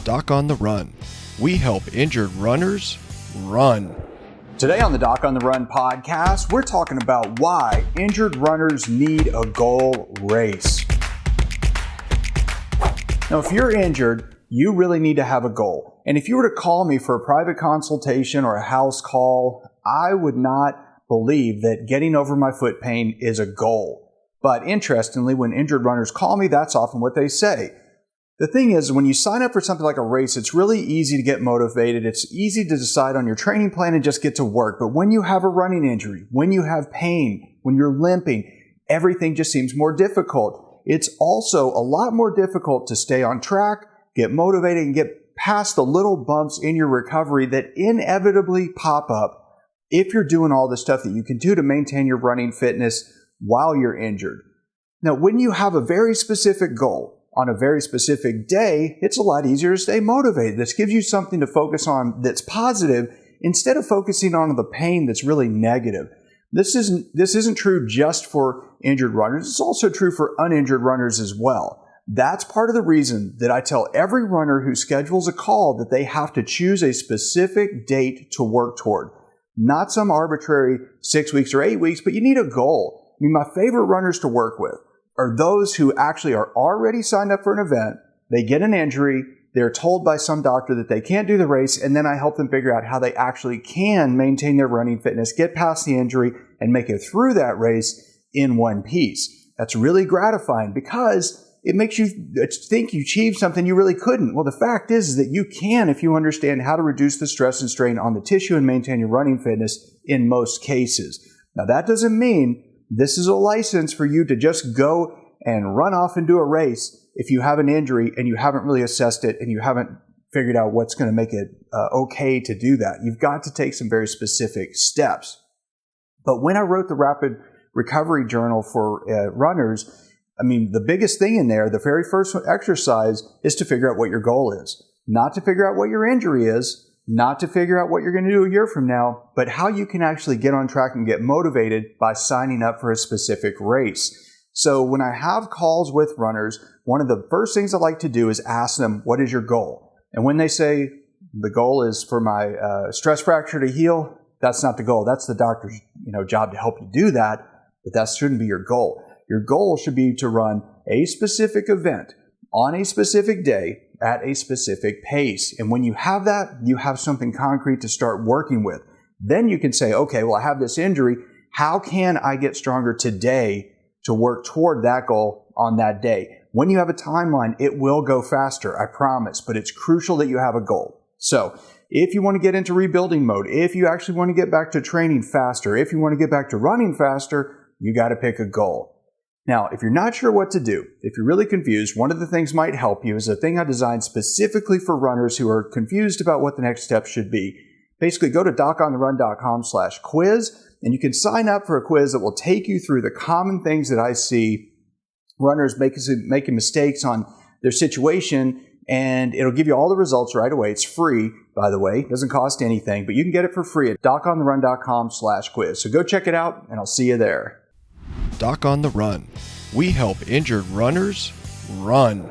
Doc on the Run. We help injured runners run. Today on the Doc on the Run podcast, we're talking about why injured runners need a goal race. Now, if you're injured, you really need to have a goal. And if you were to call me for a private consultation or a house call, I would not believe that getting over my foot pain is a goal. But interestingly, when injured runners call me, that's often what they say. The thing is, when you sign up for something like a race, it's really easy to get motivated. It's easy to decide on your training plan and just get to work. But when you have a running injury, when you have pain, when you're limping, everything just seems more difficult. It's also a lot more difficult to stay on track, get motivated, and get past the little bumps in your recovery that inevitably pop up if you're doing all the stuff that you can do to maintain your running fitness while you're injured. Now, when you have a very specific goal on a very specific day, it's a lot easier to stay motivated. This gives you something to focus on that's positive instead of focusing on the pain that's really negative. This isn't true just for injured runners. It's also true for uninjured runners as well. That's part of the reason that I tell every runner who schedules a call that they have to choose a specific date to work toward. Not some arbitrary 6 weeks or 8 weeks, but you need a goal. I mean, my favorite runners to work with are those who actually are already signed up for an event. They get an injury. They're told by some doctor that they can't do the race, and then I help them figure out how they actually can maintain their running fitness, get past the injury, and make it through that race in one piece. That's really gratifying because it makes you think you achieved something you really couldn't. Well, the fact is that you can if you understand how to reduce the stress and strain on the tissue and maintain your running fitness in most cases. Now, that doesn't mean this is a license for you to just go and run off and do a race if you have an injury and you haven't really assessed it and you haven't figured out what's going to make it okay to do that. You've got to take some very specific steps. But when I wrote the Rapid Recovery Journal for runners, I mean, the biggest thing in there, the very first exercise, is to figure out what your goal is. Not to figure out what your injury is, not to figure out what you're going to do a year from now, but how you can actually get on track and get motivated by signing up for a specific race. So when I have calls with runners, one of the first things I like to do is ask them, what is your goal? And when they say the goal is for my stress fracture to heal, that's not the goal. That's the doctor's job to help you do that, but that shouldn't be your goal. Your goal should be to run a specific event on a specific day at a specific pace. And when you have that, you have something concrete to start working with. Then you can say, okay, well, I have this injury. How can I get stronger today to work toward that goal on that day? When you have a timeline, it will go faster, I promise, but it's crucial that you have a goal. So if you want to get into rebuilding mode, if you actually want to get back to training faster, if you want to get back to running faster, you got to pick a goal. Now, if you're not sure what to do, if you're really confused, one of the things might help you is a thing I designed specifically for runners who are confused about what the next step should be. Basically, go to docontherun.com/quiz, and you can sign up for a quiz that will take you through the common things that I see runners making mistakes on their situation, and it'll give you all the results right away. It's free, by the way. It doesn't cost anything, but you can get it for free at docontherun.com/quiz. So go check it out, and I'll see you there. Doc on the Run. We help injured runners run.